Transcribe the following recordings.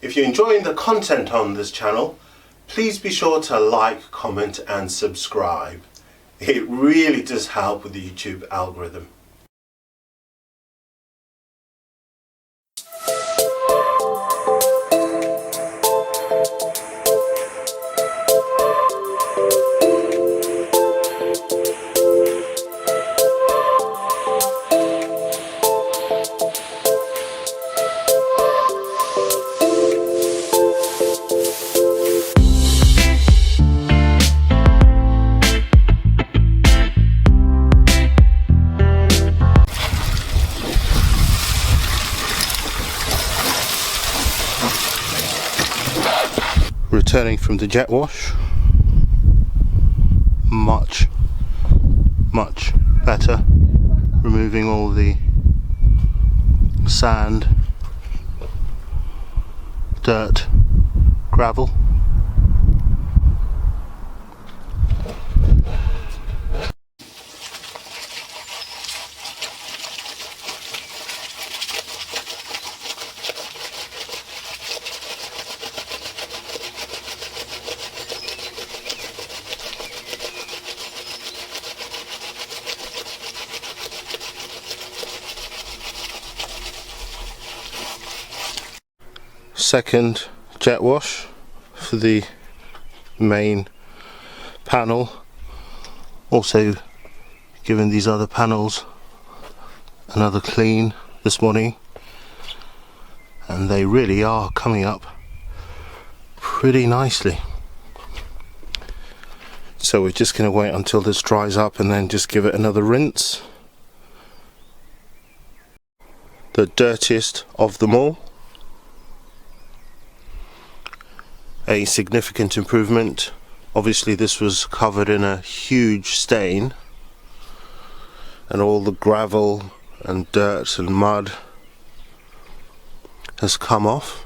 If you're enjoying the content on this channel, please be sure to like, comment and subscribe. It really does help with the YouTube algorithm. Returning from the jet wash, much better, removing all the sand, dirt, gravel. Second jet wash for the main panel, also giving these other panels another clean this morning, and they really are coming up pretty nicely. So we're just going to wait until this dries up and then just give it another rinse. The dirtiest of them all. A significant improvement. Obviously this was covered in a huge stain and all the gravel and dirt and mud has come off.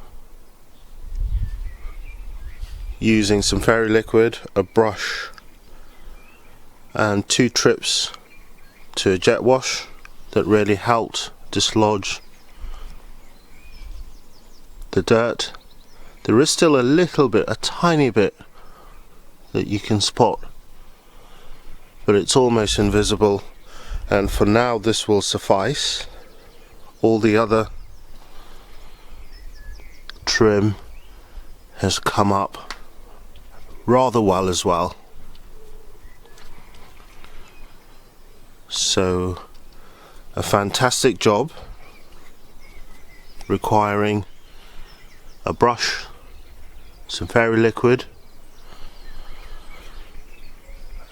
Using some fairy liquid, a brush and 2 trips to a jet wash that really helped dislodge the dirt. There is still a little bit, a tiny bit that you can spot, but it's almost invisible, and for now this will suffice. All the other trim has come up rather well as well. So a fantastic job, requiring a brush, some fairy liquid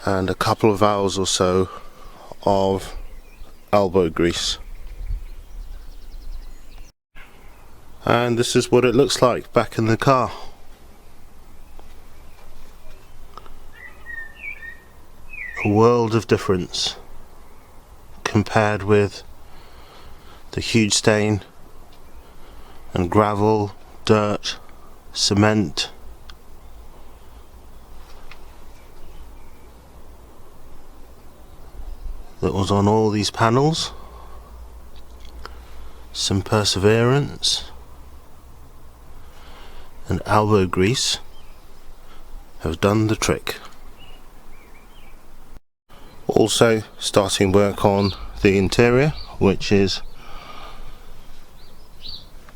and a couple of hours or so of elbow grease. And this is what it looks like back in the car. A world of difference compared with the huge stain and gravel, dirt, cement. That was on all these panels. Some perseverance and elbow grease have done the trick. Also starting work on the interior, which is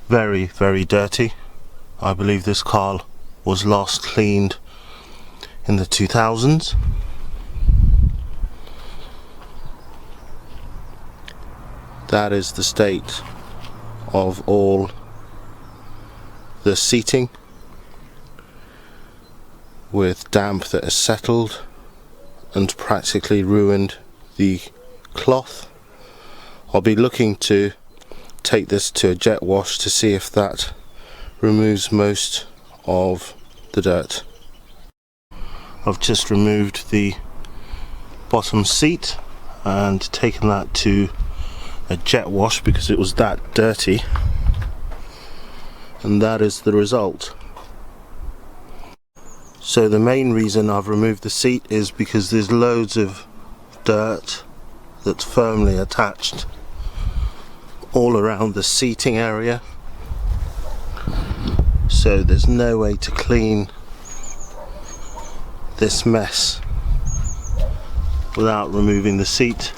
very dirty. I believe this car was last cleaned in the 2000s. That is the state of all the seating, with damp that has settled and practically ruined the cloth. I'll be looking to take this to a jet wash to see if that removes most of the dirt. I've just removed the bottom seat and taken that to a jet wash because it was that dirty, and that is the result. So the main reason I've removed the seat is because there's loads of dirt that's firmly attached all around the seating area. so there's no way to clean this mess without removing the seat,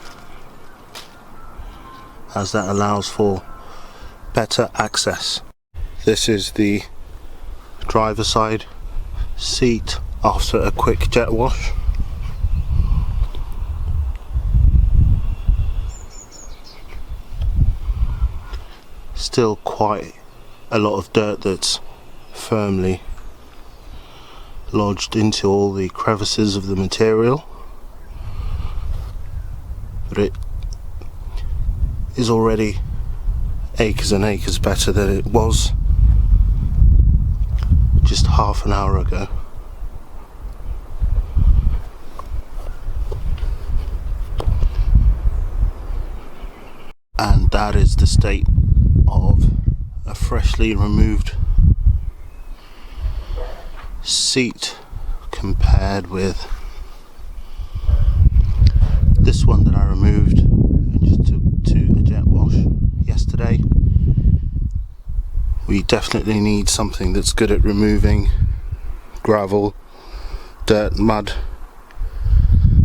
as that allows for better access. This is the driver's side seat after a quick jet wash. Still quite a lot of dirt that's firmly lodged into all the crevices of the material, but it is already acres and acres better than it was just half an hour ago. And that is the state of a freshly removed seat compared with this one that I removed and just took to a jet wash yesterday. We definitely need something that's good at removing gravel, dirt, mud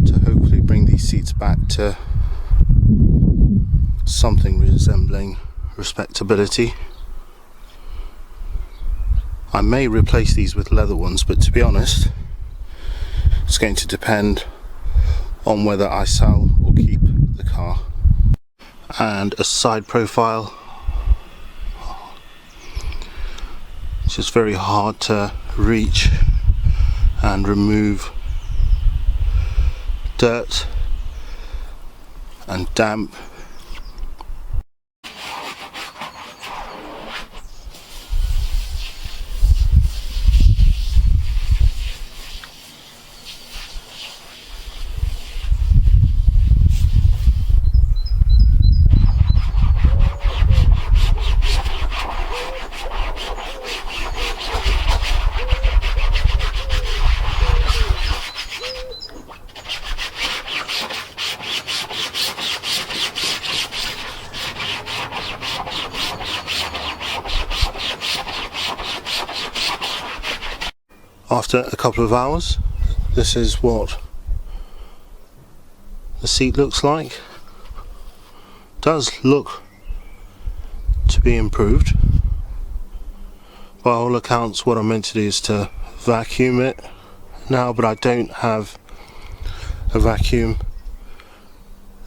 to hopefully bring these seats back to something resembling respectability. I may replace these with leather ones, but to be honest, it's going to depend on whether I sell or keep the car. And a side profile. It's just very hard to reach and remove dirt and damp. After a couple of hours, this is what the seat looks like. Does look to be improved. By all accounts, what I'm meant to do is to vacuum it now, but I don't have a vacuum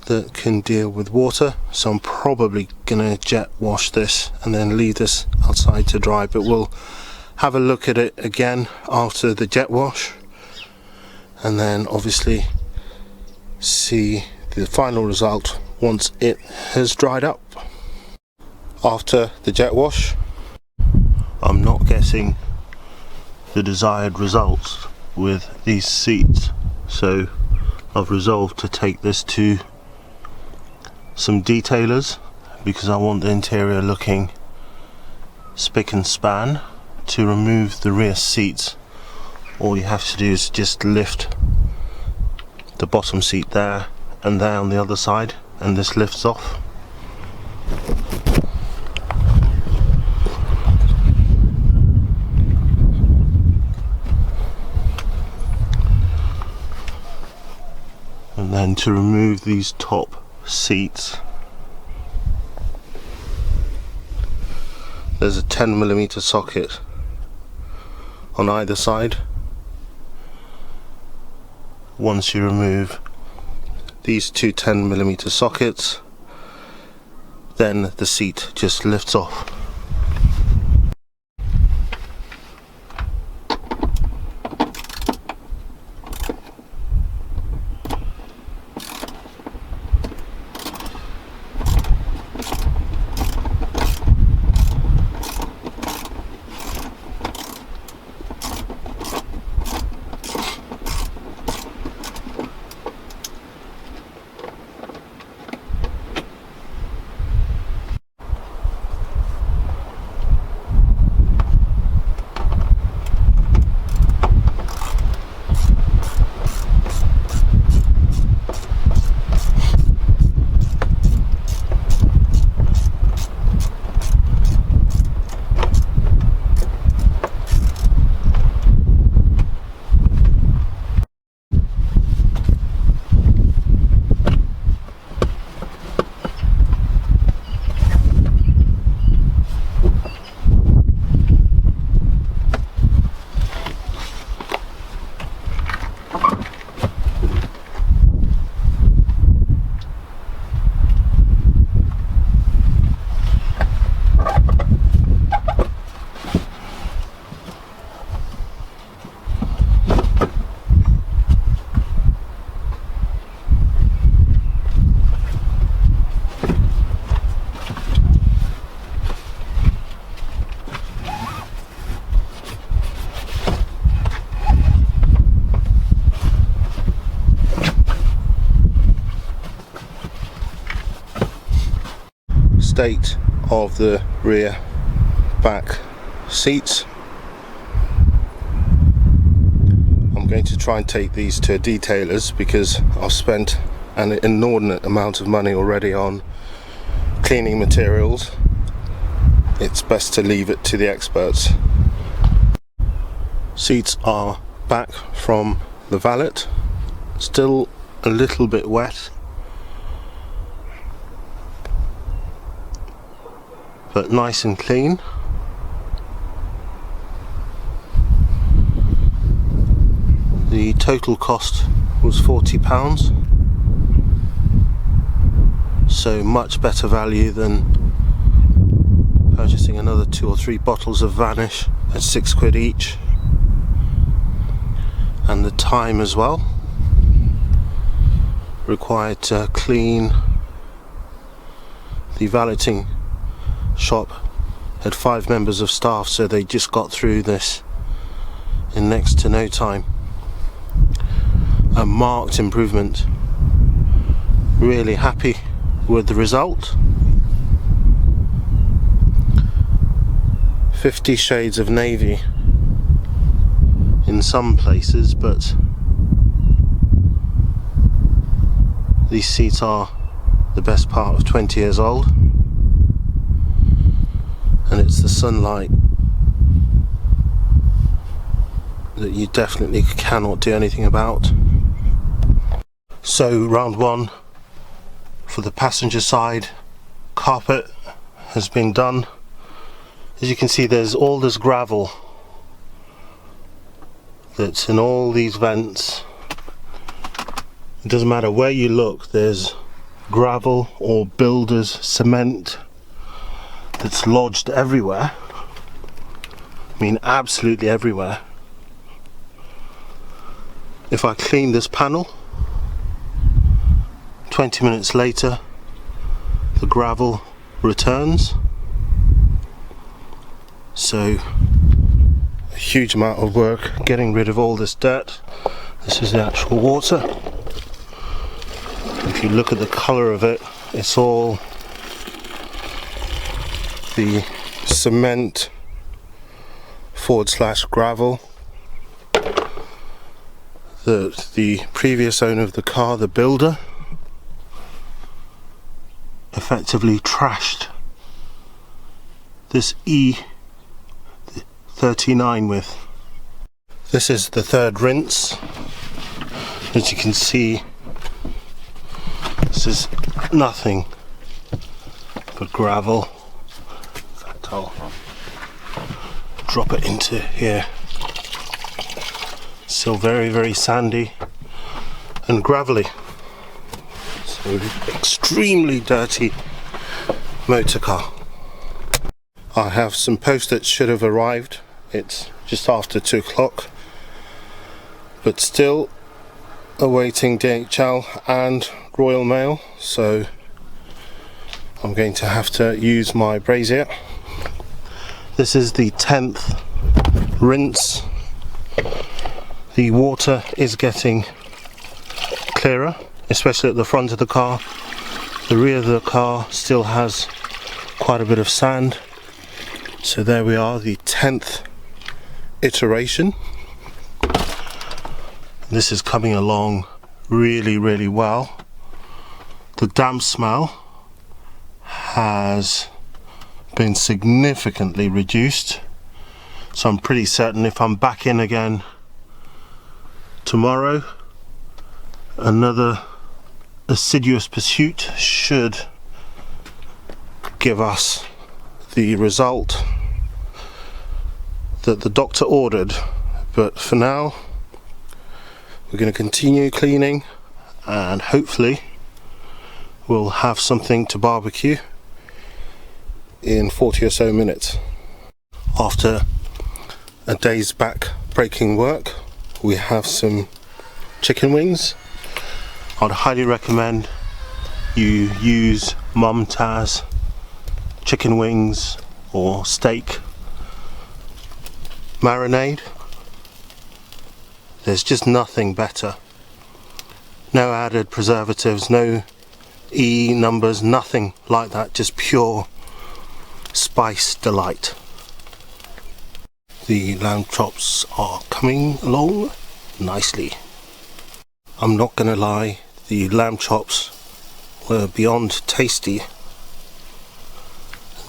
that can deal with water, so I'm probably gonna jet wash this and then leave this outside to dry, but we'll have a look at it again after the jet wash and then obviously see the final result once it has dried up. After the jet wash, I'm not getting the desired results with these seats, so I've resolved to take this to some detailers because I want the interior looking spick and span. To remove the rear seats, all you have to do is just lift the bottom seat there and there on the other side, and this lifts off. And then to remove these top seats, there's a 10mm socket on either side. Once you remove these two 10mm sockets, then the seat just lifts off. state of the rear back seats. I'm going to try and take these to a detailer's because I've spent an inordinate amount of money already on cleaning materials. It's best to leave it to the experts. Seats are back from the valet, still a little bit wet, but nice and clean. The total cost was £40, so much better value than purchasing another 2 or 3 bottles of Vanish at £6 each. And the time as well required to clean. The valeting shop had 5 members of staff, so they just got through this in next to no time. A marked improvement. Really happy with the result. 50 shades of navy in some places, but these seats are the best part of 20 years old, and it's the sunlight that you definitely cannot do anything about. So round one for the passenger side, carpet has been done. As you can see, there's all this gravel that's in all these vents. It doesn't matter where you look, there's gravel or builder's cement that's lodged everywhere. I mean, absolutely everywhere. If I clean this panel, 20 minutes later the gravel returns. So a huge amount of work getting rid of all this dirt. This is the actual water. If you look at the colour of it, it's all the cement / gravel that the previous owner of the car, the builder, effectively trashed this E39 with. This is the third rinse. As you can see, this is nothing but gravel. In fact, I'll drop it into here. Still very, very sandy and gravelly. So extremely dirty motor car. I have some post-its should have arrived. It's just after 2 o'clock, but still awaiting DHL and Royal Mail, so I'm going to have to use my brazier. This is the 10th rinse. The water is getting clearer, especially at the front of the car. The rear of the car still has quite a bit of sand. So there we are, the 10th iteration. This is coming along really, really well. The damp smell has been significantly reduced, so I'm pretty certain if I'm back in again tomorrow, another assiduous pursuit should give us the result that the doctor ordered. But for now, we're going to continue cleaning, and hopefully we'll have something to barbecue in 40 or so minutes. After a day's back breaking work, we have some chicken wings. I'd highly recommend you use Mum Taz chicken wings or steak marinade. There's just nothing better. No added preservatives, no E numbers, nothing like that, just pure spice delight. The lamb chops are coming along nicely. I'm not gonna lie, the lamb chops were beyond tasty.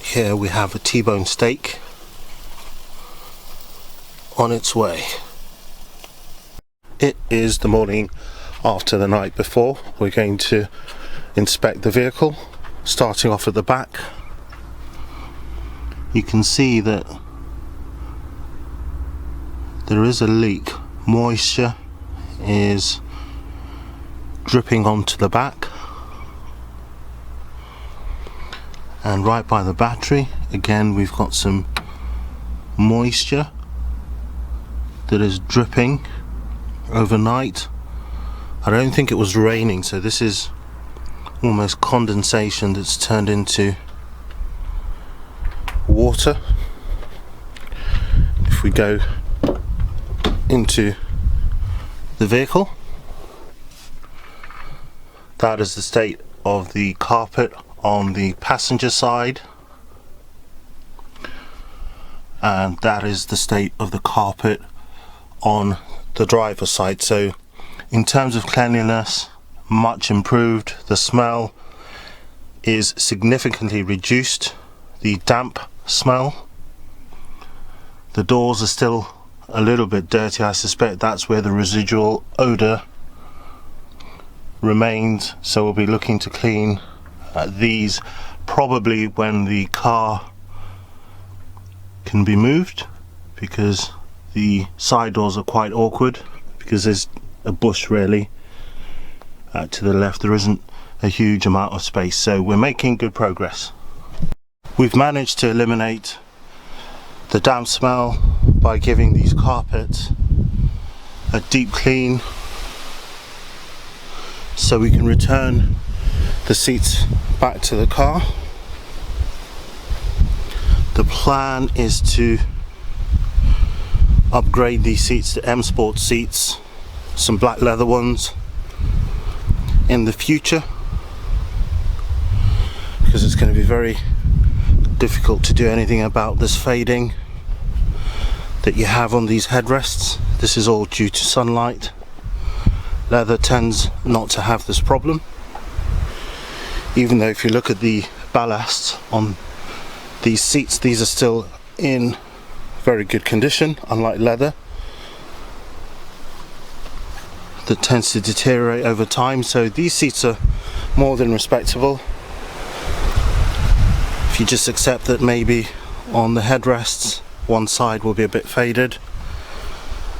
Here we have a T-bone steak on its way. It is the morning after the night before. We're going to inspect the vehicle, starting off at the back. You can see that there is a leak. Moisture is dripping onto the back, and right by the battery again we've got some moisture that is dripping overnight. I don't think it was raining, so this is almost condensation that's turned into water. If we go into the vehicle, that is the state of the carpet on the passenger side, and that is the state of the carpet on the driver's side. So in terms of cleanliness, much improved. The smell is significantly reduced, the damp smell. The doors are still a little bit dirty. I suspect that's where the residual odour remains, so we'll be looking to clean these probably when the car can be moved, because the side doors are quite awkward because there's a bush really to the left. There isn't a huge amount of space, so we're making good progress. We've managed to eliminate the damp smell by giving these carpets a deep clean, so we can return the seats back to the car. The plan is to upgrade these seats to M Sport seats, some black leather ones in the future, because it's going to be very difficult to do anything about this fading that you have on these headrests. This is all due to sunlight. Leather tends not to have this problem, even though if you look at the ballasts on these seats, these are still in very good condition, unlike leather that tends to deteriorate over time. So these seats are more than respectable. If you just accept that maybe on the headrests one side will be a bit faded,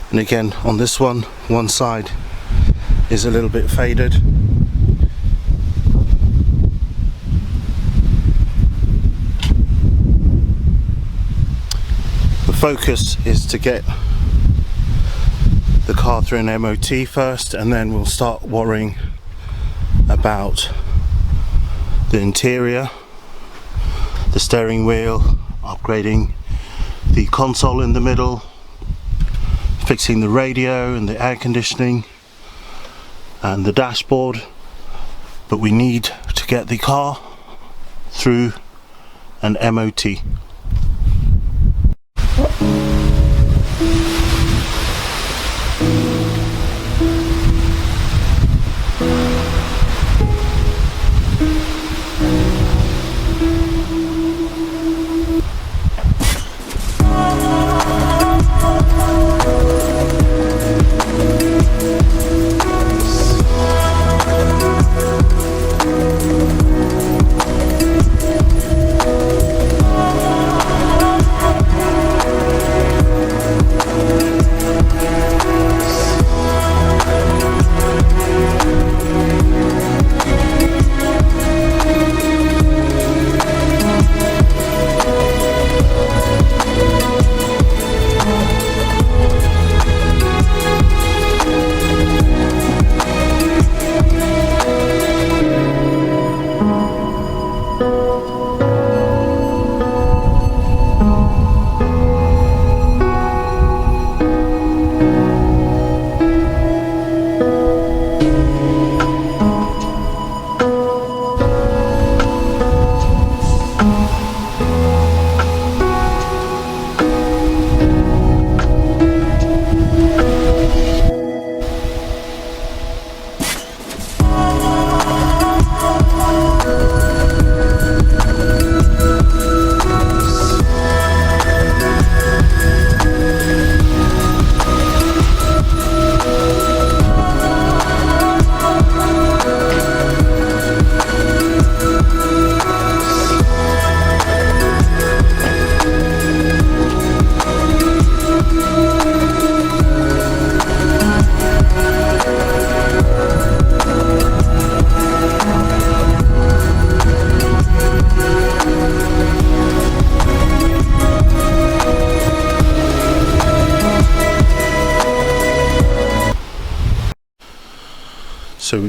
and again on this one side is a little bit faded. The focus is to get the car through an MOT first, and then we'll start worrying about the interior, the steering wheel, upgrading the console in the middle, fixing the radio and the air conditioning and the dashboard. But we need to get the car through an MOT.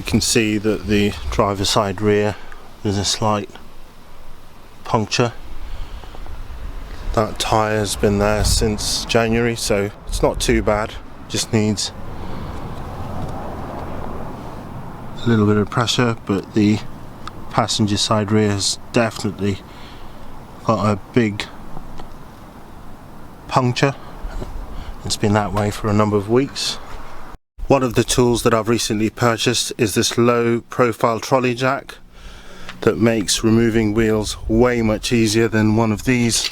can see that the driver's side rear is a slight puncture. That tyre has been there since January, so it's not too bad, just needs a little bit of pressure, but the passenger side rear has definitely got a big puncture. It's been that way for a number of weeks. One of the tools that I've recently purchased is this low profile trolley jack that makes removing wheels way much easier than one of these.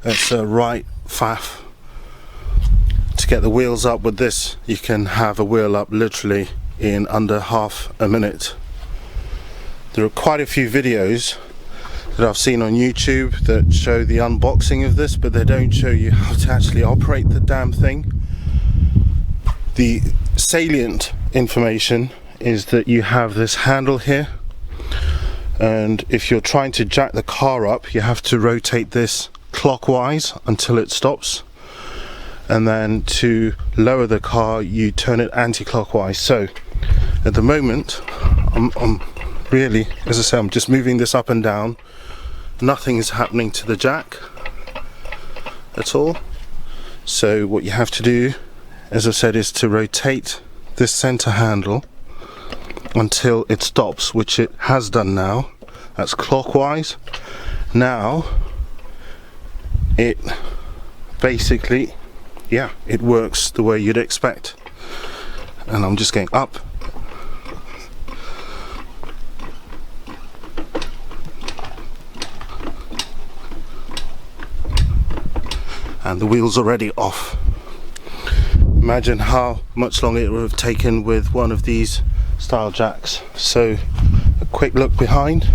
It's a right faff to get the wheels up. With this you can have a wheel up literally in under half a minute. There are quite a few videos that I've seen on YouTube that show the unboxing of this, but they don't show you how to actually operate the damn thing. The salient information is that you have this handle here, and if you're trying to jack the car up, you have to rotate this clockwise until it stops, and then to lower the car you turn it anti-clockwise. So at the moment I'm really, as I say, I'm just moving this up and down. Nothing is happening to the jack at all. So what you have to do, as I said, is to rotate this center handle until it stops, which it has done now. That's clockwise. Now it basically, yeah, it works the way you'd expect. And I'm just going up. And the wheel's already off. Imagine how much longer it would have taken with one of these style jacks. So a quick look behind,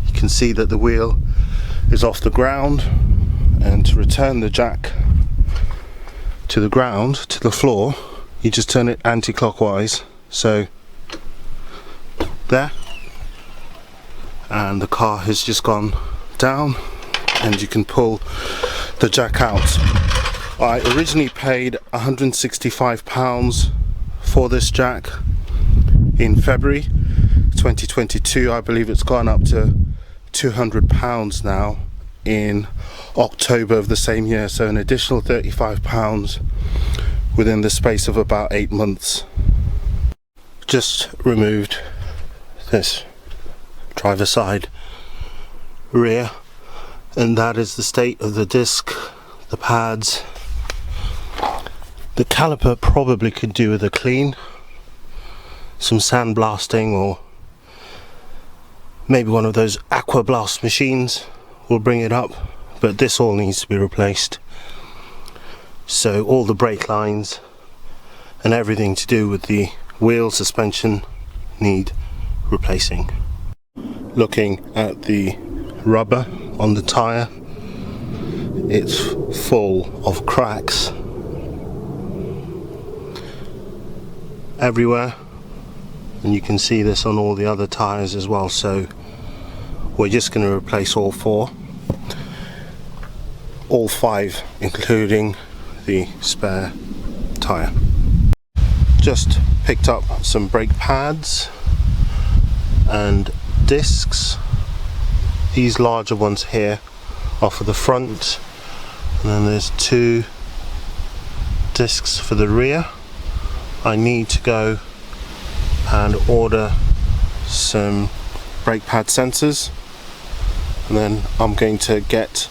you can see that the wheel is off the ground, and to return the jack to the ground, to the floor, you just turn it anti-clockwise. So there, and the car has just gone down, and you can pull the jack out. I originally paid £165 for this jack in February 2022. I believe it's gone up to £200 now in October of the same year, so an additional £35 within the space of about 8 months. Just removed this driver side rear, and that is the state of the disc, the pads. The caliper probably could do with a clean, some sandblasting, or maybe one of those aqua blast machines will bring it up, but this all needs to be replaced. So all the brake lines and everything to do with the wheel suspension need replacing. Looking at the rubber on the tyre, it's full of cracks everywhere, and you can see this on all the other tyres as well. So we're just going to replace all five, including the spare tyre. Just picked up some brake pads and discs. These larger ones here are for the front, and then there's 2 discs for the rear. I need to go and order some brake pad sensors, and then I'm going to get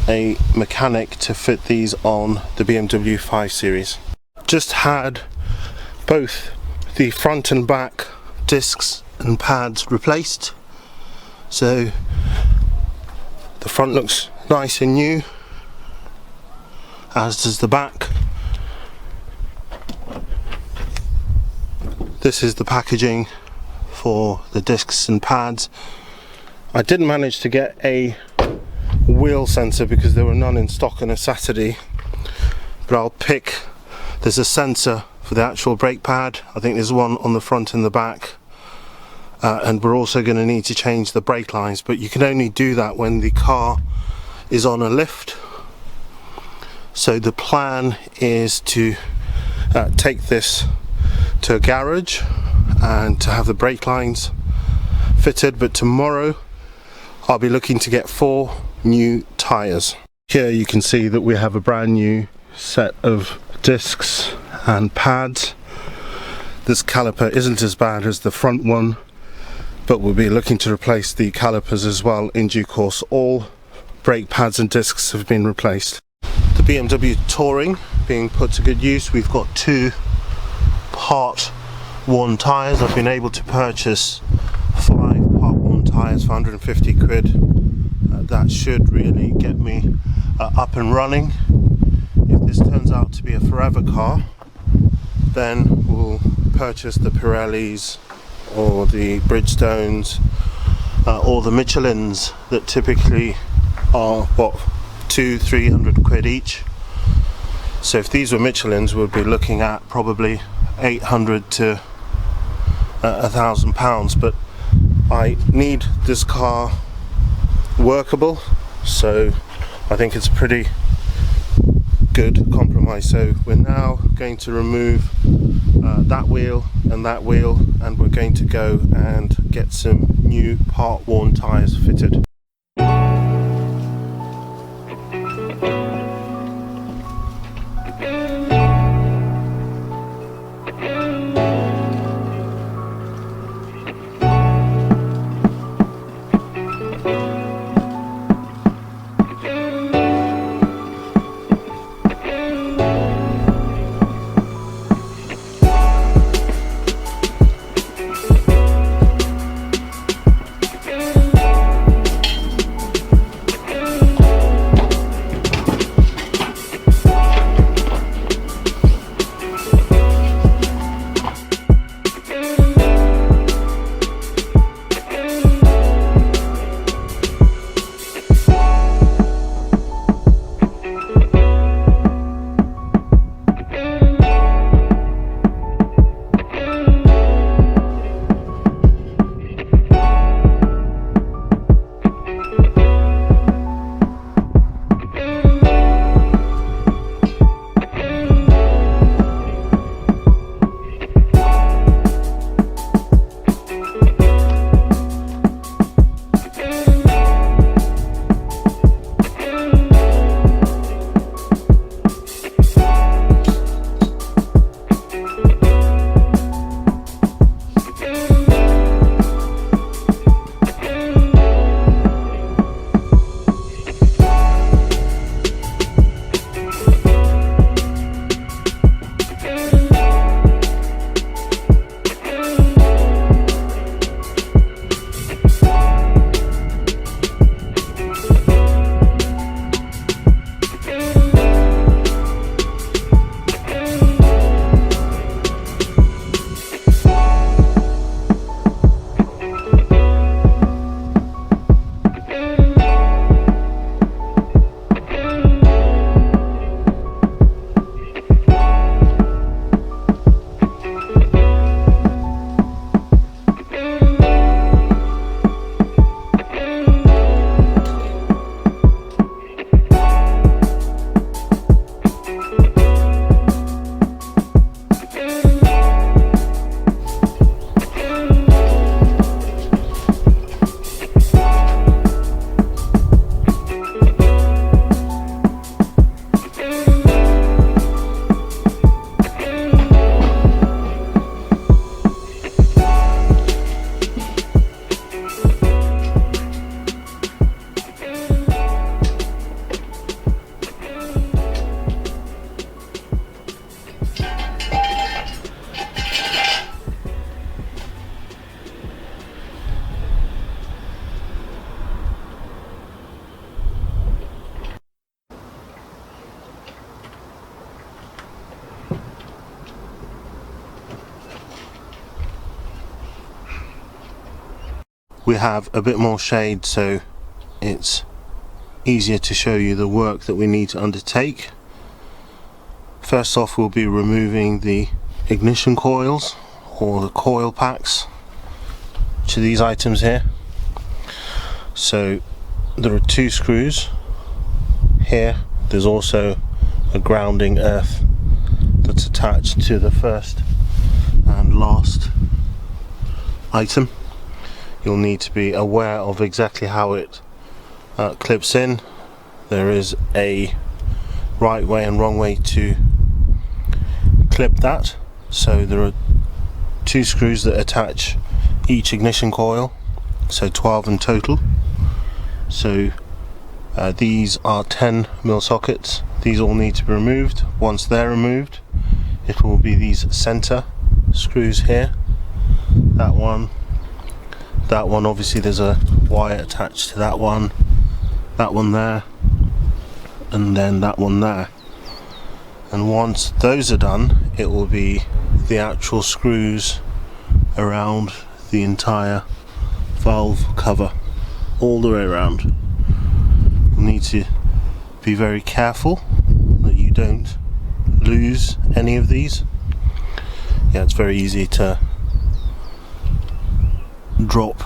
a mechanic to fit these on the BMW 5 Series. Just had both the front and back discs and pads replaced, so the front looks nice and new, as does the back. This is the packaging for the discs and pads. I didn't manage to get a wheel sensor because there were none in stock on a Saturday, but I'll pick, there's a sensor for the actual brake pad. I think there's one on the front and the back, and we're also going to need to change the brake lines, but you can only do that when the car is on a lift. So the plan is to take this to a garage and to have the brake lines fitted, but tomorrow I'll be looking to get 4 new tyres. Here you can see that we have a brand new set of discs and pads. This caliper isn't as bad as the front one, but we'll be looking to replace the calipers as well in due course. All brake pads and discs have been replaced. The BMW Touring being put to good use. We've got 2 part worn tyres. I've been able to purchase 5 part worn tyres for 150 quid. That should really get me up and running. If this turns out to be a forever car, then we'll purchase the Pirellis or the Bridgestones or the Michelins that typically are what, 200-300 quid each. So if these were Michelins, we'd be looking at probably 800 to £1,000, but I need this car workable, so I think it's a pretty good compromise. So we're now going to remove that wheel, and we're going to go and get some new part worn tyres fitted. we have a bit more shade, so it's easier to show you the work that we need to undertake. First off, we'll be removing the ignition coils or the coil packs to these items here. So there are two screws here. There's also a grounding earth that's attached to the first and last item. You'll need to be aware of exactly how it clips in. There is a right way and wrong way to clip that. So there are 2 screws that attach each ignition coil, so 12 in total. So these are 10mm sockets. These all need to be removed. Once they're removed, it will be these center screws here. That one, obviously there's a wire attached to that one there, and then that one there. And once those are done, it will be the actual screws around the entire valve cover, all the way around. You need to be very careful that you don't lose any of these. Yeah, it's very easy to drop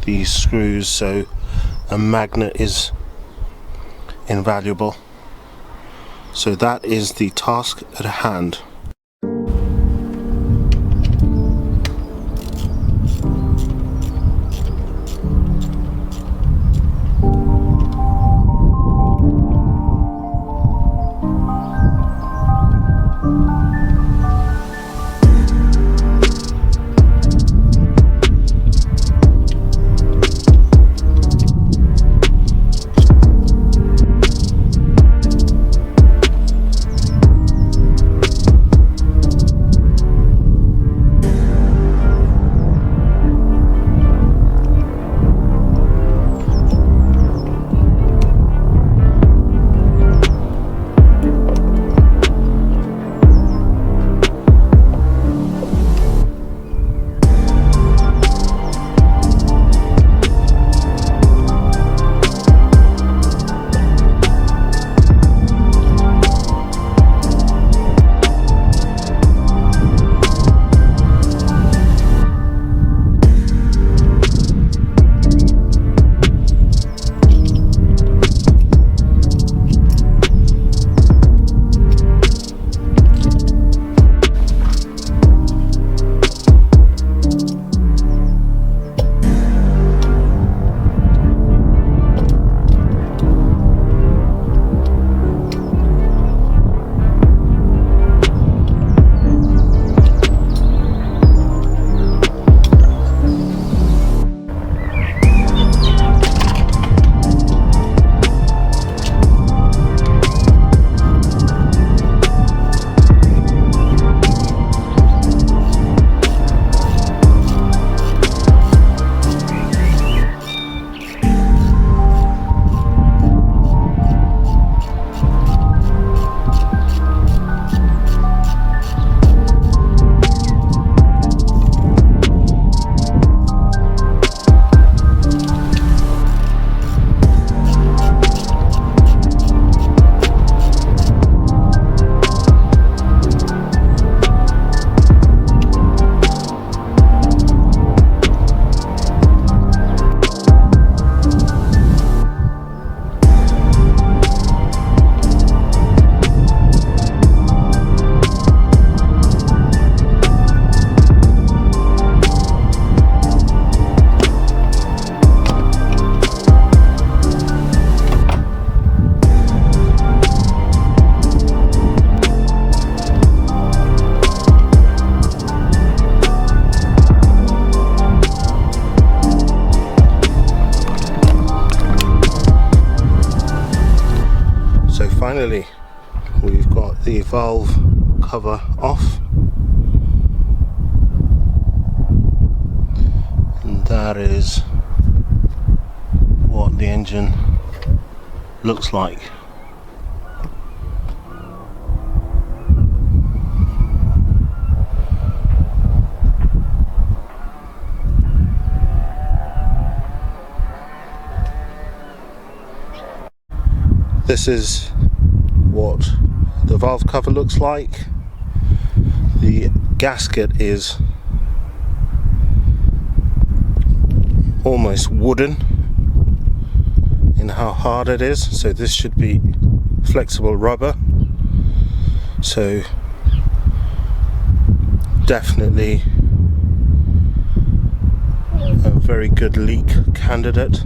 these screws, so a magnet is invaluable. So that is the task at hand. Finally, we've got the valve cover off, and that is what the engine looks like. This is what the valve cover looks like. The gasket is almost wooden in how hard it is, so this should be flexible rubber. So definitely a very good leak candidate.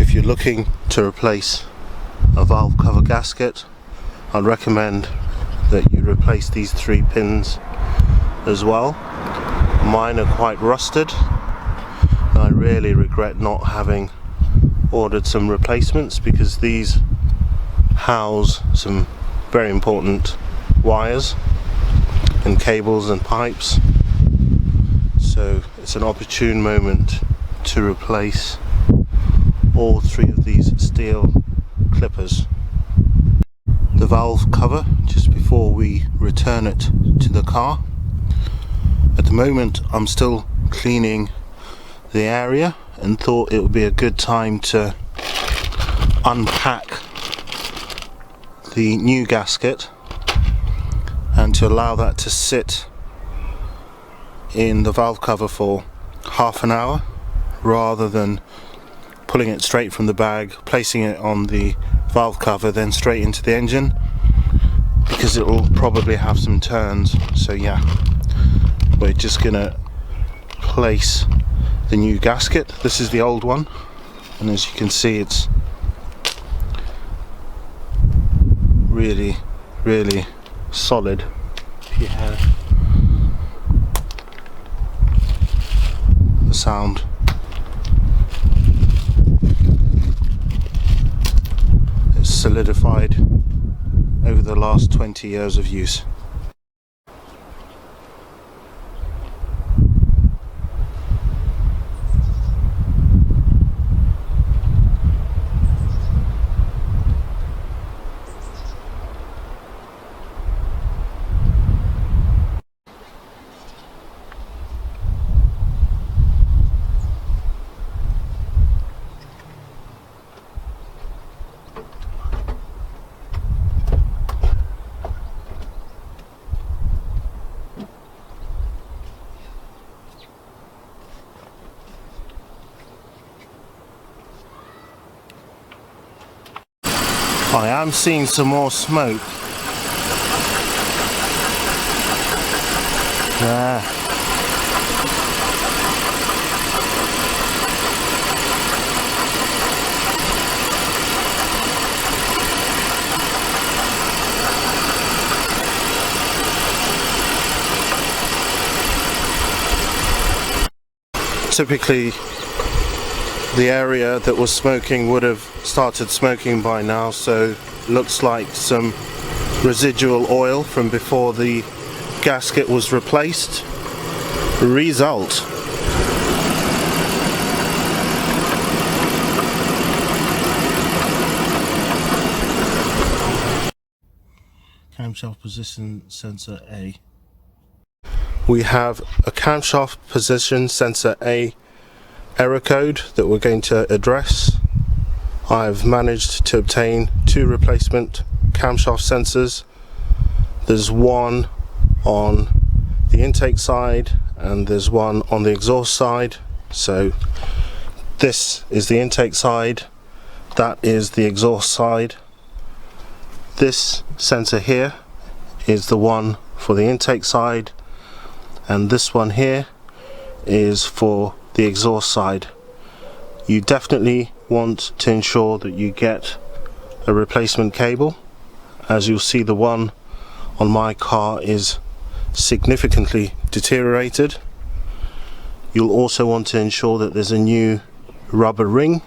If you're looking to replace a valve cover gasket, I'd recommend that you replace these 3 pins as well. Mine are quite rusted and I really regret not having ordered some replacements, because these house some very important wires and cables and pipes, so it's an opportune moment to replace all 3 of these steel clippers. The valve cover, just before we return it to the car. At the moment I'm still cleaning the area and thought it would be a good time to unpack the new gasket and to allow that to sit in the valve cover for half an hour, rather than pulling it straight from the bag, placing it on the valve cover, then straight into the engine, because it will probably have some turns. So yeah, we're just gonna place the new gasket. This is the old one, and as you can see, it's really solid. If you hear the sound, it's solidified over the last 20 years of use. I am seeing some more smoke. There. Typically, the area that was smoking would have started smoking by now, so looks like some residual oil from before the gasket was replaced. Result: Camshaft Position Sensor A. We have a Camshaft Position Sensor A error code that we're going to address. I've managed to obtain 2 replacement camshaft sensors. There's one on the intake side and there's one on the exhaust side. So this is the intake side, that is the exhaust side. This sensor here is the one for the intake side, and this one here is for the exhaust side. You definitely want to ensure that you get a replacement cable. As you'll see, the one on my car is significantly deteriorated. You'll also want to ensure that there's a new rubber ring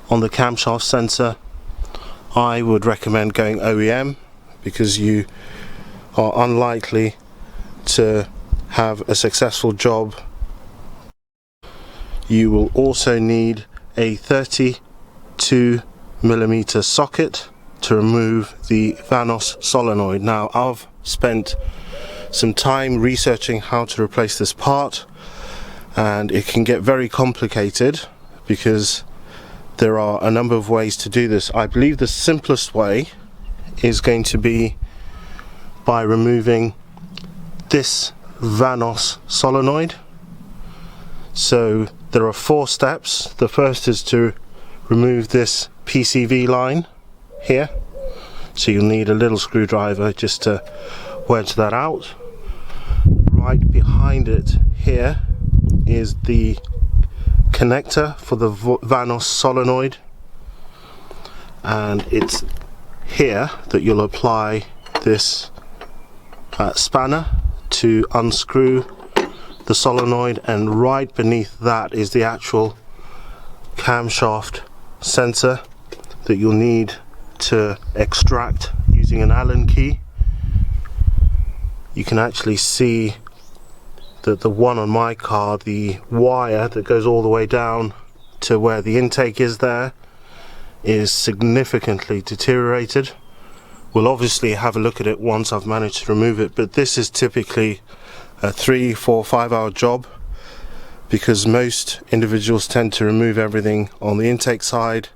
on the camshaft sensor. I would recommend going OEM because you are unlikely to have a successful job, you will also need a 32mm socket to remove the Vanos solenoid. Now, I've spent some time researching how to replace this part, and it can get very complicated because there are a number of ways to do this. I believe the simplest way is going to be by removing this Vanos solenoid. So there are 4 steps. The first is to remove this PCV line here. So you'll need a little screwdriver just to wedge that out. Right behind it here is the connector for the Vanos solenoid, and it's here that you'll apply this spanner to unscrew the solenoid, and right beneath that is the actual camshaft sensor that you'll need to extract using an Allen key. You can actually see that the one on my car, the wire that goes all the way down to where the intake is there, is significantly deteriorated. We'll obviously have a look at it once I've managed to remove it, but this is typically a 3, 4, 5 hour job, because most individuals tend to remove everything on the intake side,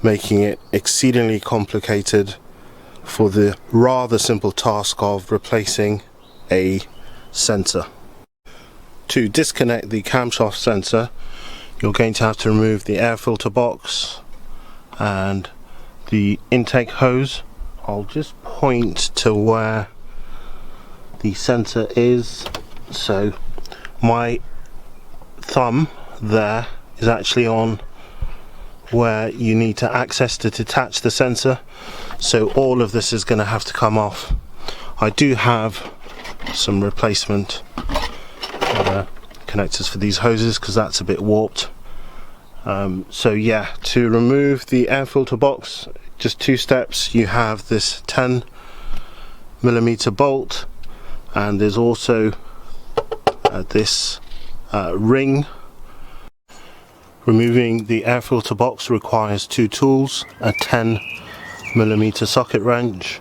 making it exceedingly complicated for the rather simple task of replacing a sensor. To disconnect the camshaft sensor, you're going to have to remove the air filter box and the intake hose. I'll just point to where the sensor is. So my thumb there is actually on where you need to access to detach the sensor, so all of this is going to have to come off. I do have some replacement connectors for these hoses because that's a bit warped. So yeah, to remove the air filter box, just 2 steps. You have this 10mm bolt, and there's also this ring. Removing the air filter box requires 2 tools, a 10mm socket wrench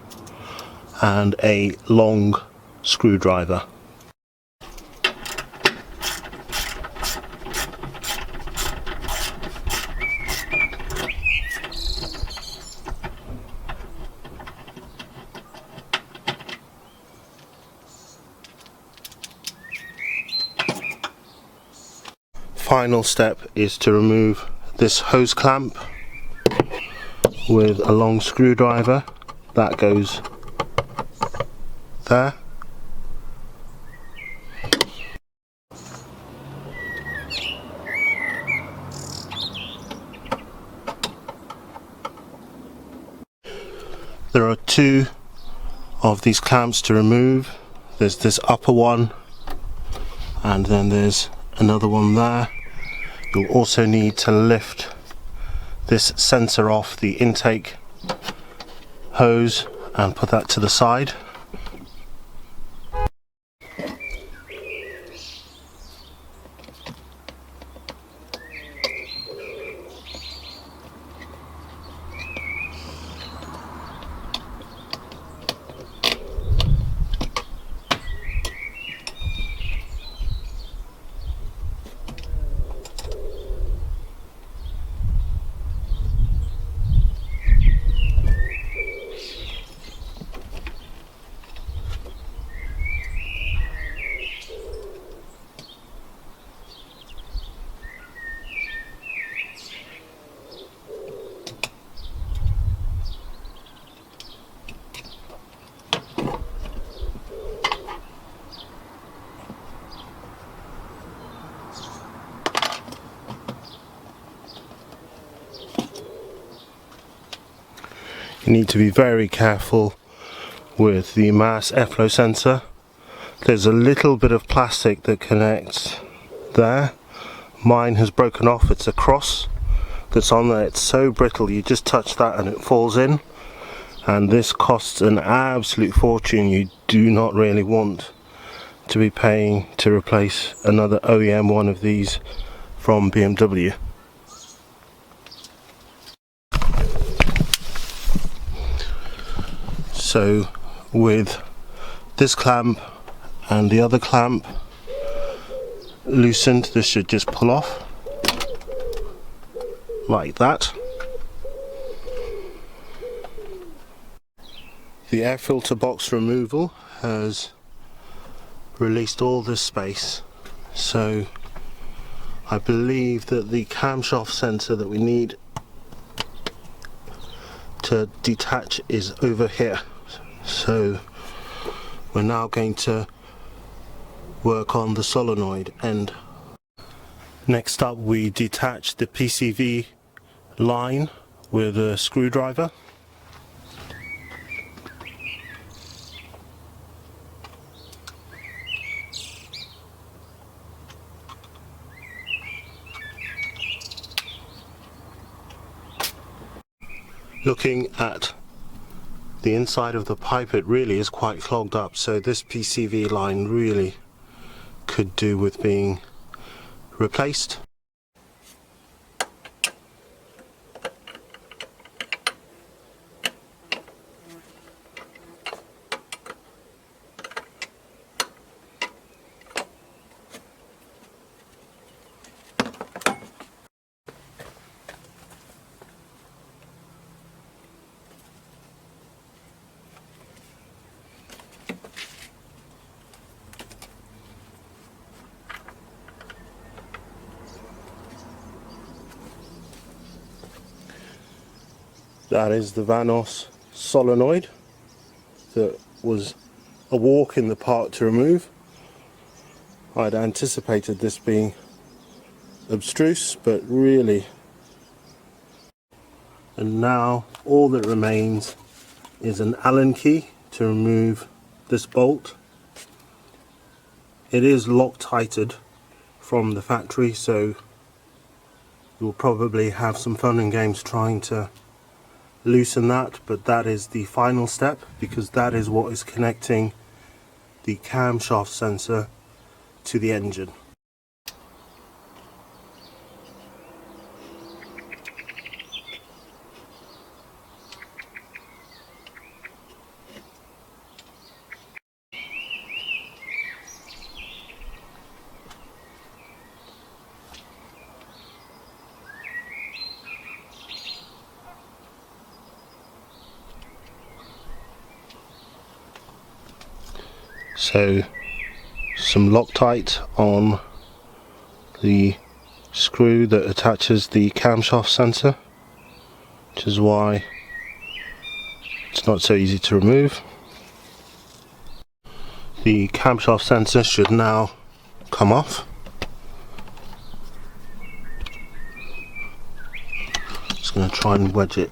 and a long screwdriver. Final step is to remove this hose clamp with a long screwdriver. That goes there. There are 2 of these clamps to remove. There's this upper one, and then there's another one there. You'll also need to lift this sensor off the intake hose and put that to the side. You need to be very careful with the mass airflow sensor. There's a little bit of plastic that connects there. Mine has broken off. It's a cross that's on there. It's so brittle, you just touch that and it falls in, and this costs an absolute fortune. You do not really want to be paying to replace another OEM one of these from BMW. So with this clamp and the other clamp loosened, this should just pull off like that. The air filter box removal has released all this space, so I believe that the camshaft sensor that we need to detach is over here. So we're now going to work on the solenoid end. Next up, we detach the PCV line with a screwdriver. Looking at the inside of the pipe, it really is quite clogged up, so this PCV line really could do with being replaced. That is the Vanos solenoid that was a walk in the park to remove. I'd anticipated this being abstruse, but really. And now all that remains is an Allen key to remove this bolt. It is Loctited from the factory, so you'll probably have some fun and games trying to loosen that, but that is the final step, because that is what is connecting the camshaft sensor to the engine. So some Loctite on the screw that attaches the camshaft sensor, which is why it's not so easy to remove. The camshaft sensor should now come off. Just going to try and wedge it.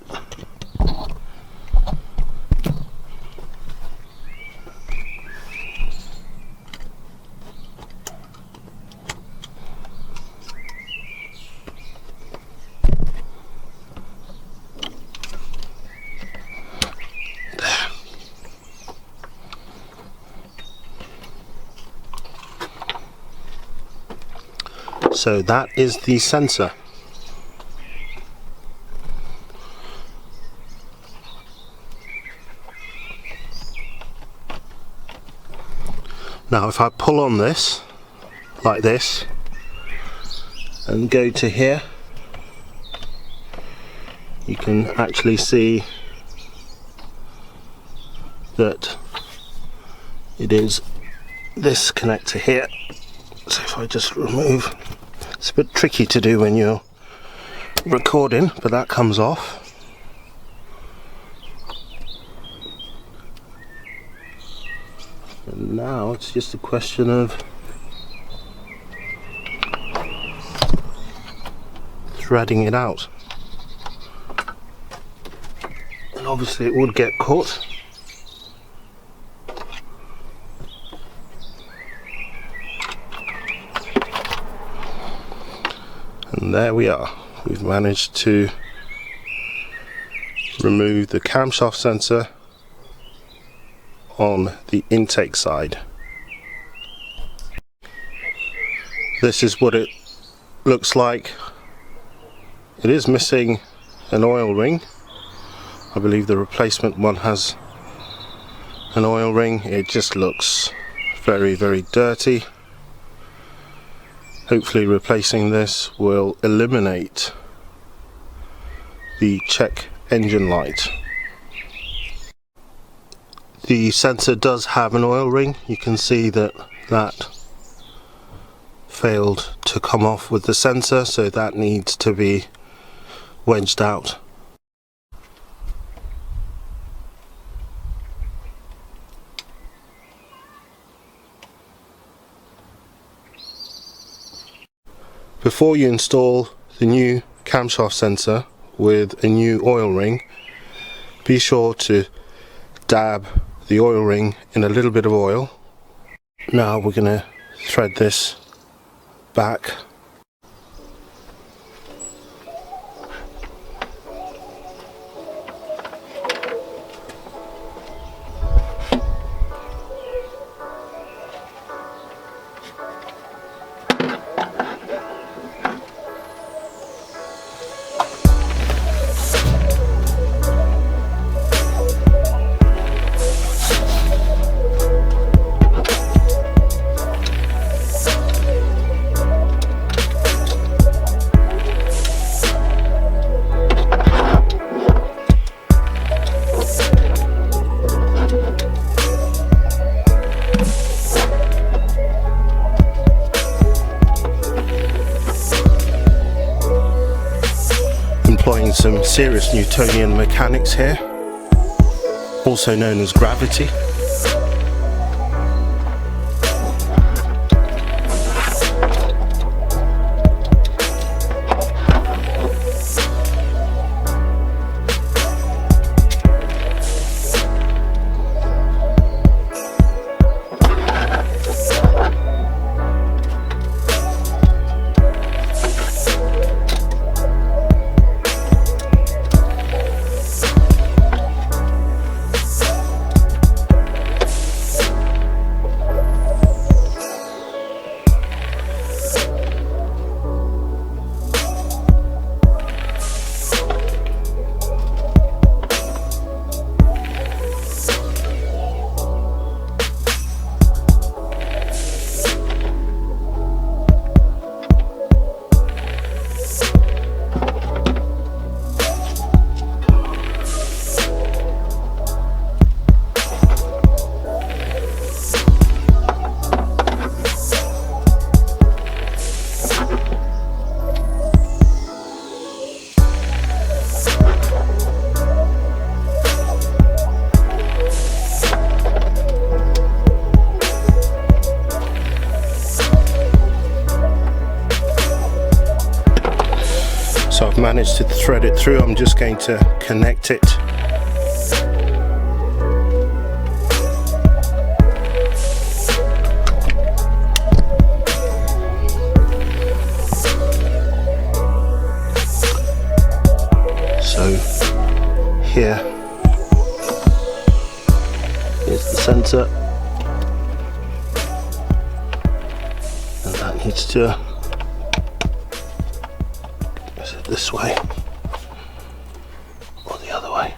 So that is the sensor. Now if I pull on this like this and go to here, you can actually see that it is this connector here. So if I just remove, it's a bit tricky to do when you're recording, but that comes off. And now it's just a question of threading it out. And obviously it would get caught. And there we are. We've managed to remove the camshaft sensor on the intake side. This is what it looks like. It is missing an oil ring. I believe the replacement one has an oil ring. It just looks very, very dirty. Hopefully replacing this will eliminate the check engine light. The sensor does have an oil ring. You can see that failed to come off with the sensor, so that needs to be wedged out. Before you install the new camshaft sensor with a new oil ring, be sure to dab the oil ring in a little bit of oil. Now we're going to thread this back. Employing some serious Newtonian mechanics here, also known as gravity. So I've managed to thread it through. I'm just going to connect it. So here is the sensor, and that needs to this way or the other way.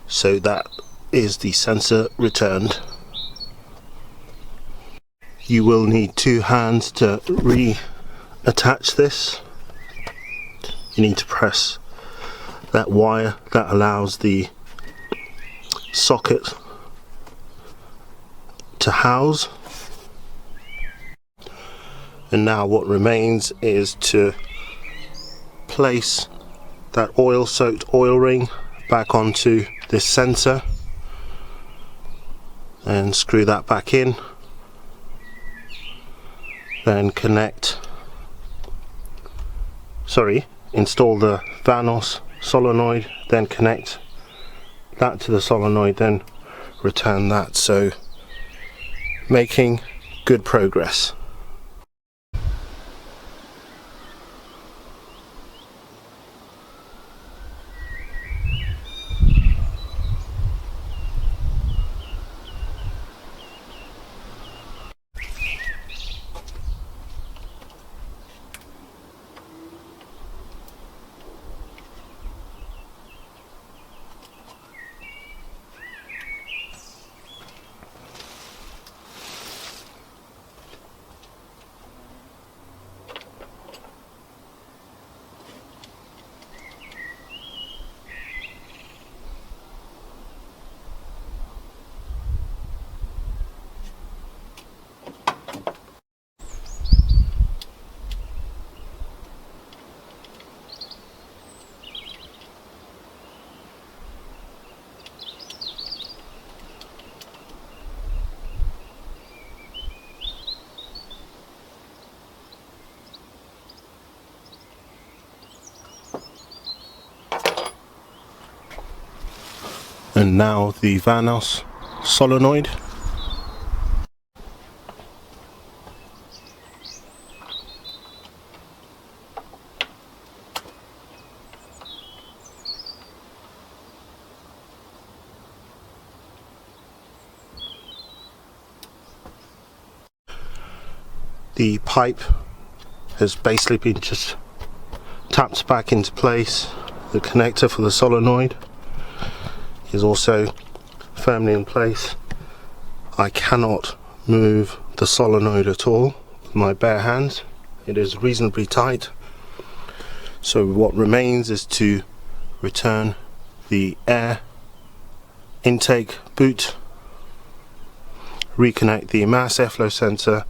So that is the sensor returned. You will need two hands to reattach this. You need to press that wire that allows the socket to house. And now what remains is to place that oil-soaked oil ring back onto this sensor and screw that back in. Then install the Vanos solenoid, then connect that to the solenoid, then return that. So making good progress. And now the Vanos solenoid. The pipe has basically been just tapped back into place. The connector for the solenoid is also firmly in place. I cannot move the solenoid at all with my bare hands. It is reasonably tight. So what remains is to return the air intake boot, reconnect the mass airflow sensor,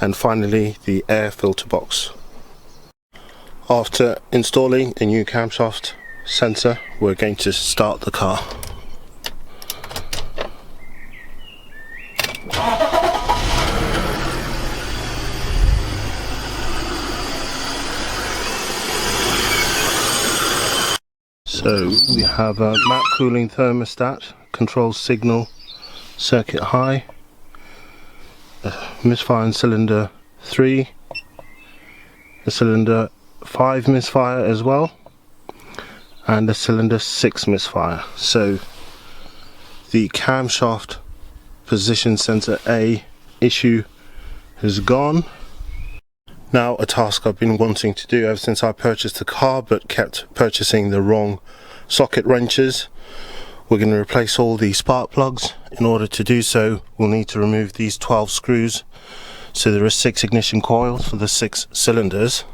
and finally the air filter box. After installing a new camshaft sensor, we're going to start the car. So we have a map cooling thermostat, control signal, circuit high, misfire in cylinder 3, a cylinder 5 misfire as well, and a cylinder 6 misfire. So the camshaft position sensor A issue has gone. Now a task I've been wanting to do ever since I purchased the car, but kept purchasing the wrong socket wrenches. We're going to replace all the spark plugs. In order to do so, we'll need to remove these 12 screws. So there are 6 ignition coils for the 6 cylinders,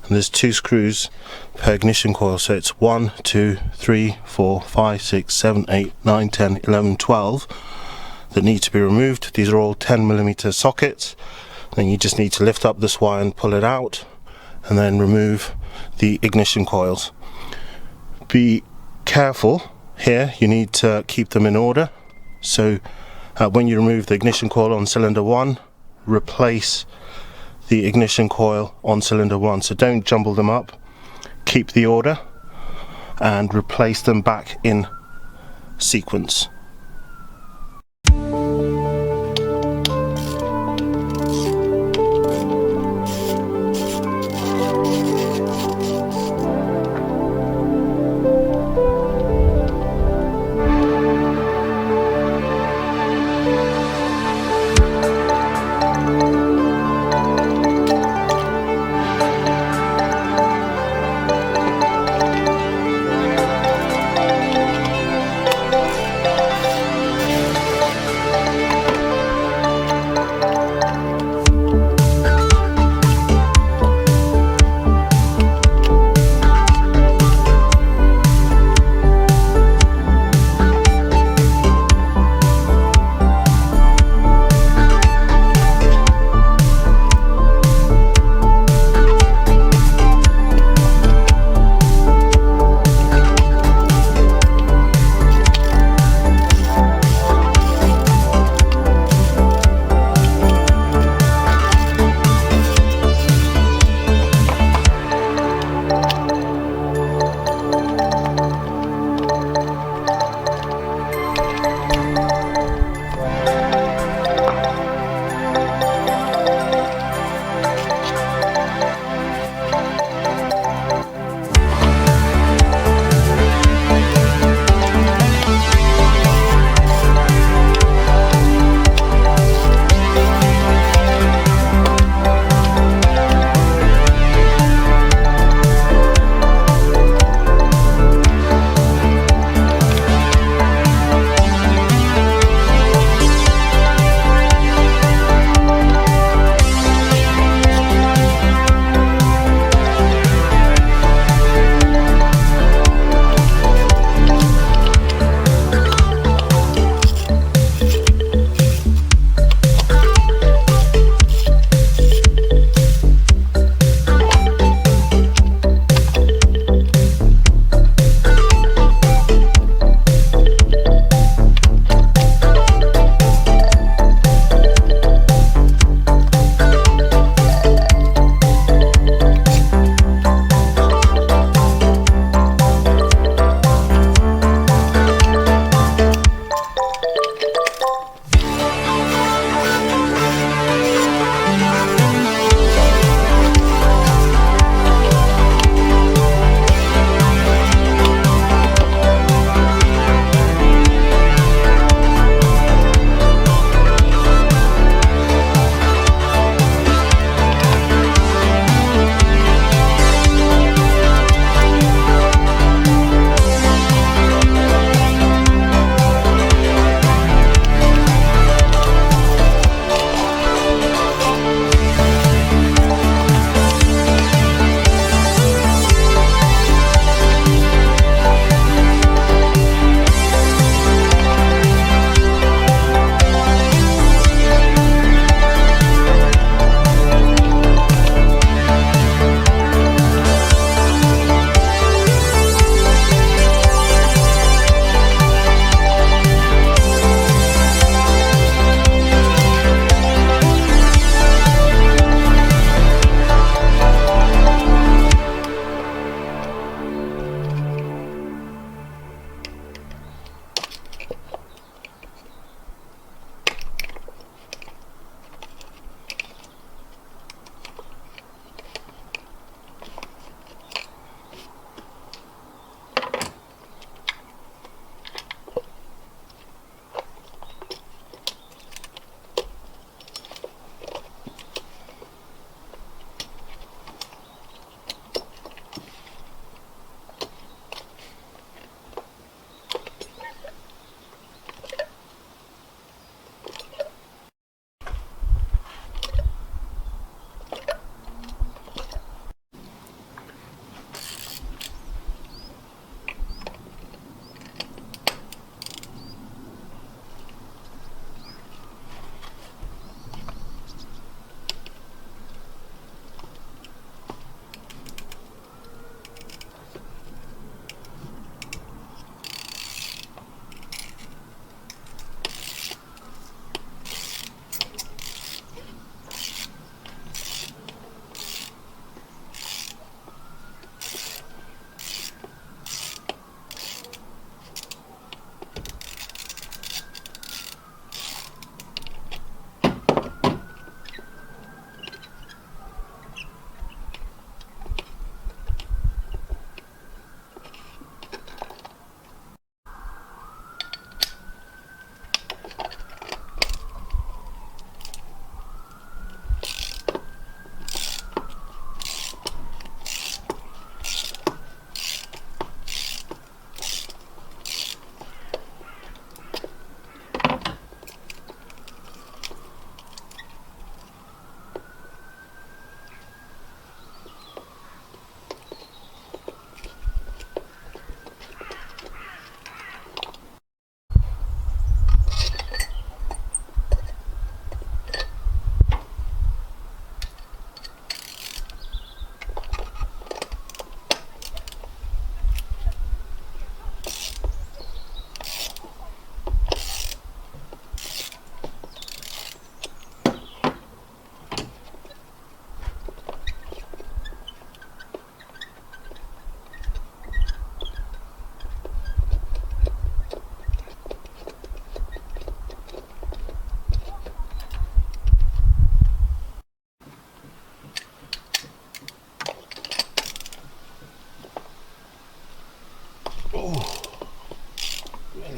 and there's 2 screws per ignition coil. So it's 1, 2, 3, 4, 5, 6, 7, 8, 9, 10, 11, 12 that need to be removed. These are all 10mm sockets. Then you just need to lift up this wire and pull it out, and then remove the ignition coils. Be careful here, you need to keep them in order. So when you remove the ignition coil on cylinder 1, replace the ignition coil on cylinder 1. So don't jumble them up, keep the order and replace them back in sequence.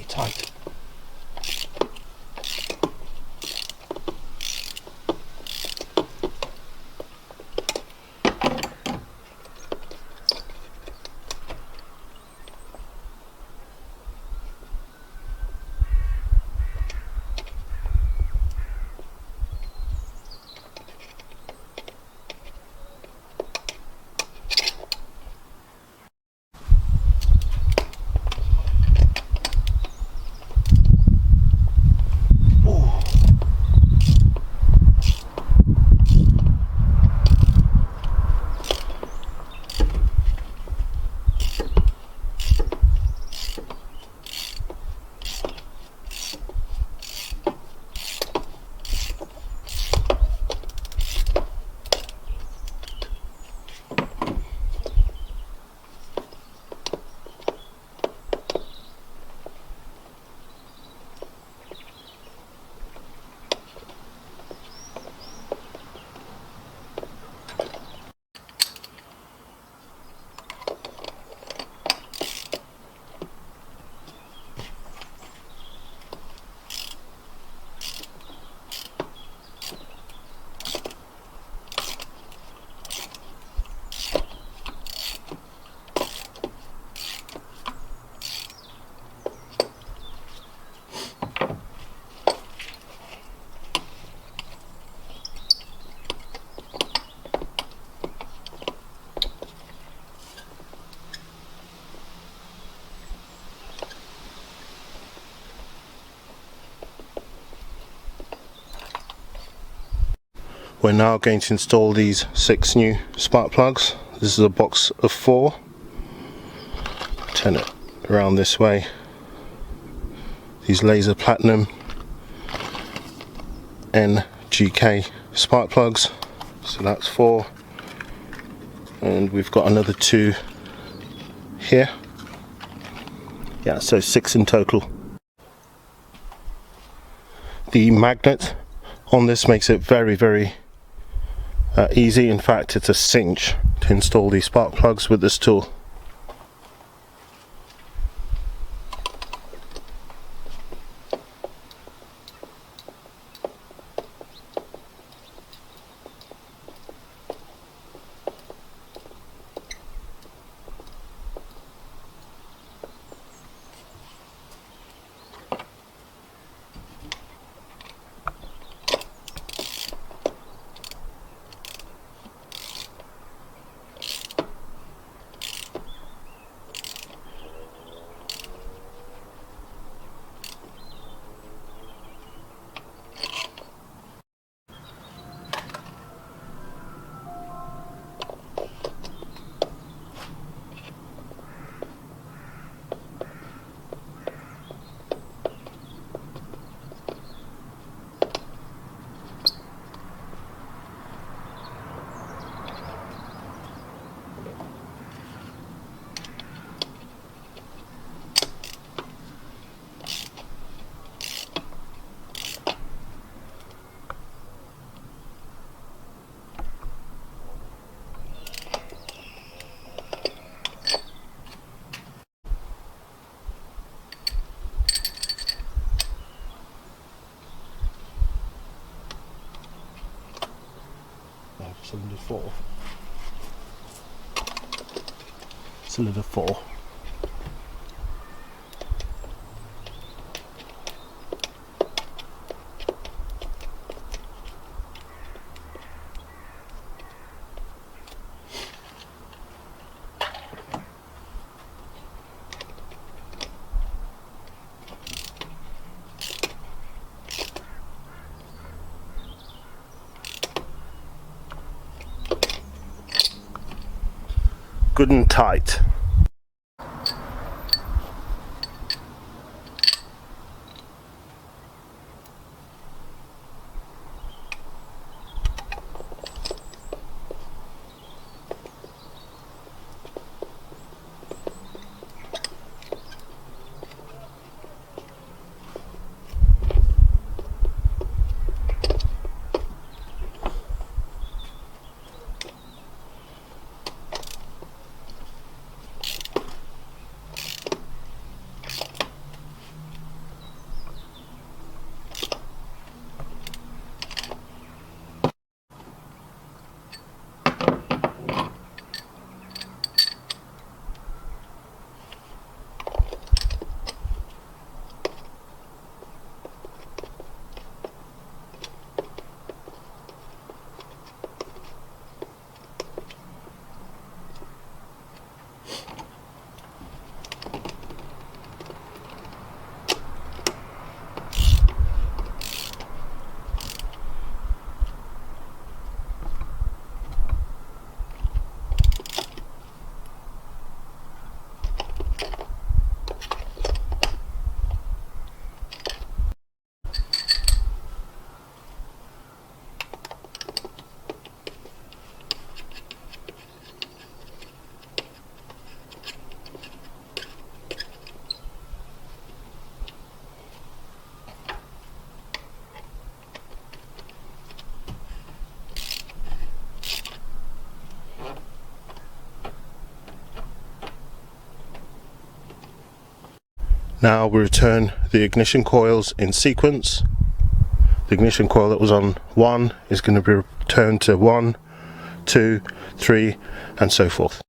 very tight. We're now going to install these 6 new spark plugs. This is a box of 4. Turn it around this way. These laser platinum NGK spark plugs. So that's 4. And we've got another 2 here. Yeah, so 6 in total. The magnet on this makes it very easy. In fact, it's a cinch to install these spark plugs with this tool. Cylinder 4. Cylinder 4. Good and tight. Now we return the ignition coils in sequence. The ignition coil that was on 1 is going to be returned to 1, 2, 3 and so forth.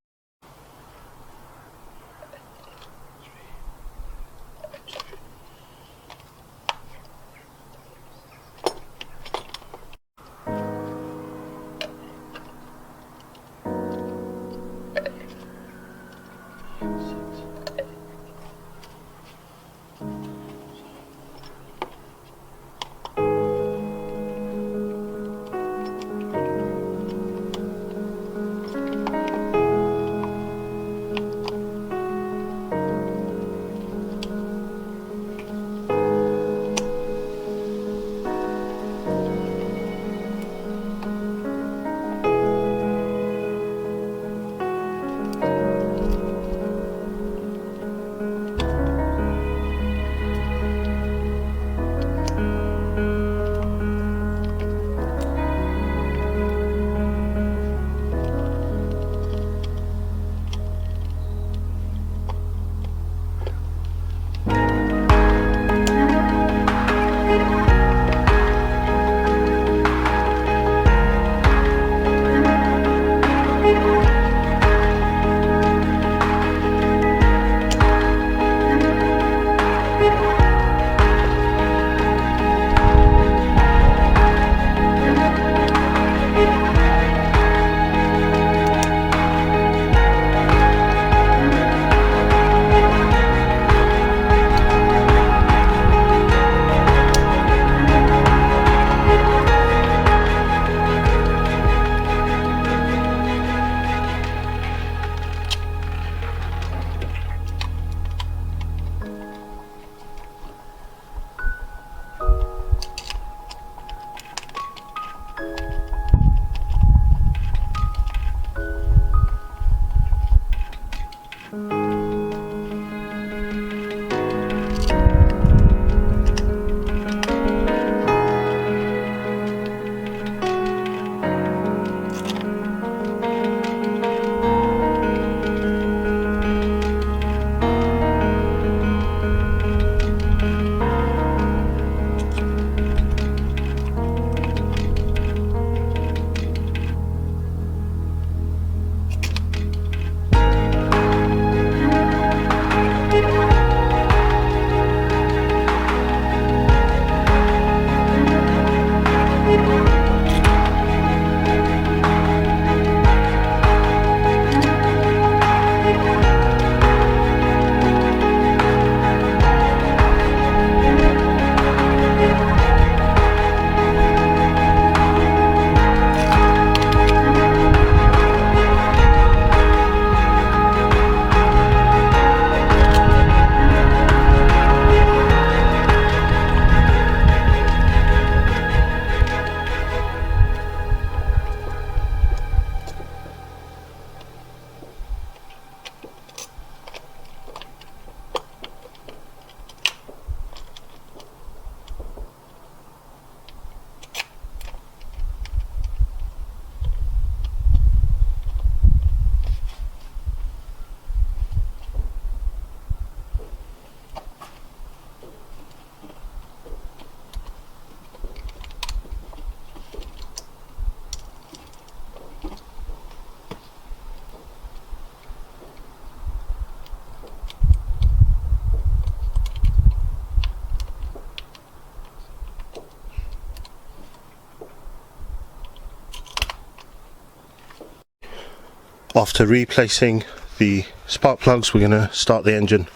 After replacing the spark plugs, we're going to start the engine.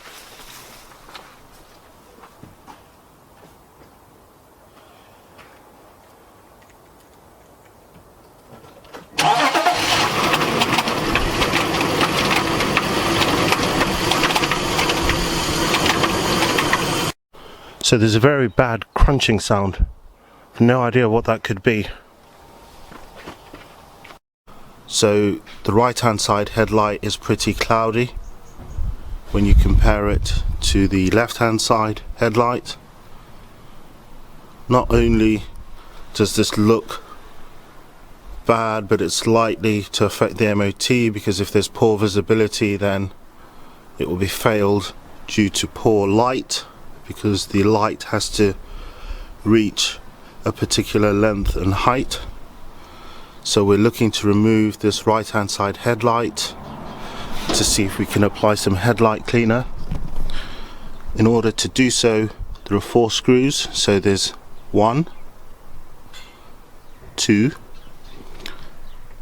So there's a very bad crunching sound. I've no idea what that could be. So the right hand side headlight is pretty cloudy when you compare it to the left hand side headlight. Not only does this look bad, but it's likely to affect the MOT, because if there's poor visibility then it will be failed due to poor light, because the light has to reach a particular length and height. So we're looking to remove this right hand side headlight to see if we can apply some headlight cleaner. In order to do so, there are 4 screws. So there's 1, 2,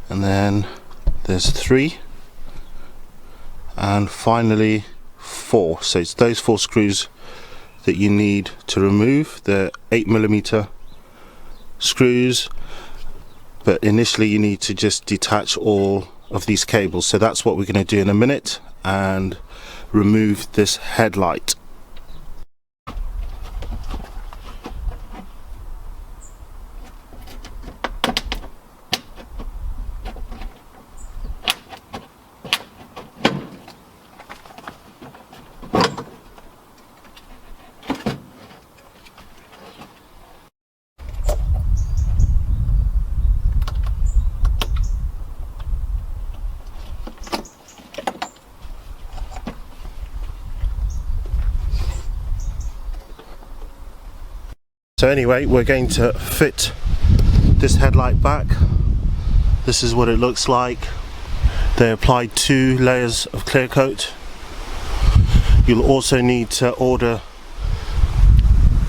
and then there's 3, and finally 4. So it's those 4 screws that you need to remove. They're 8mm screws, but initially you need to just detach all of these cables. So that's what we're going to do in a minute, and remove this headlight. So anyway, we're going to fit this headlight back. This is what it looks like. They applied 2 layers of clear coat. You'll also need to order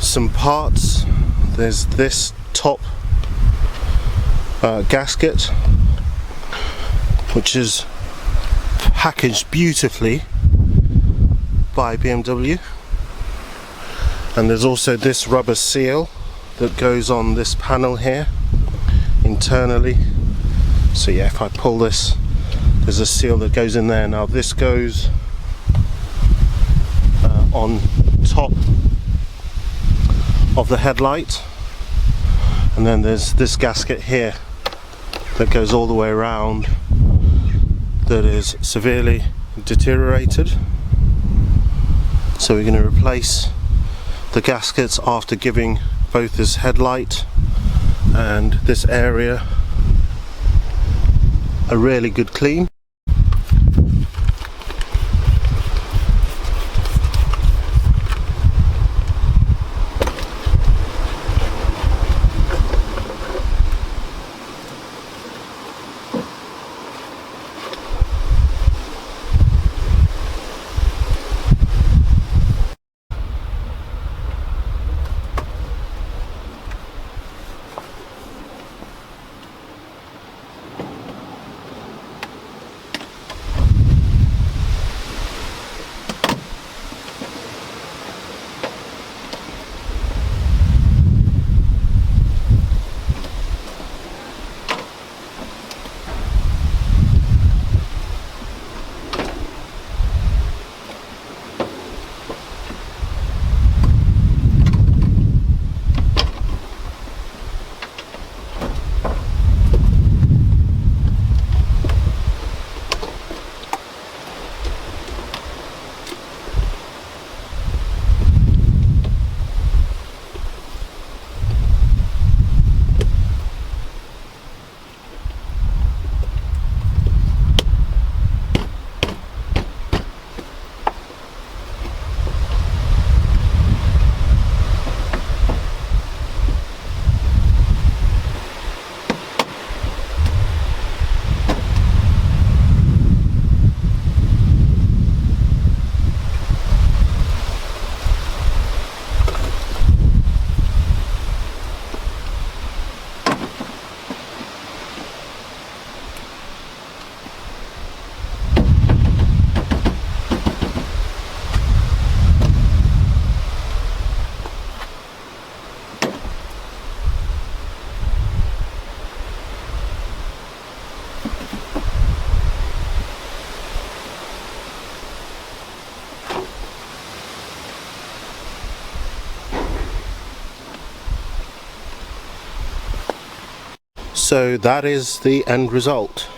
some parts. There's this top gasket, which is packaged beautifully by BMW. And there's also this rubber seal that goes on this panel here internally. So yeah, if I pull this, there's a seal that goes in there. Now this goes on top of the headlight, and then there's this gasket here that goes all the way around that is severely deteriorated. So we're going to replace the gaskets after giving both this headlight and this area a really good clean. So that is the end result.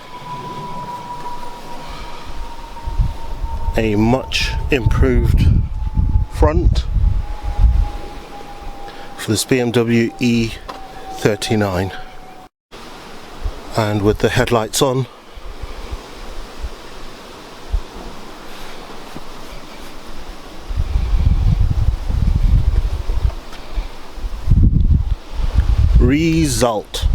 A much improved front for this BMW E39, and with the headlights on, result.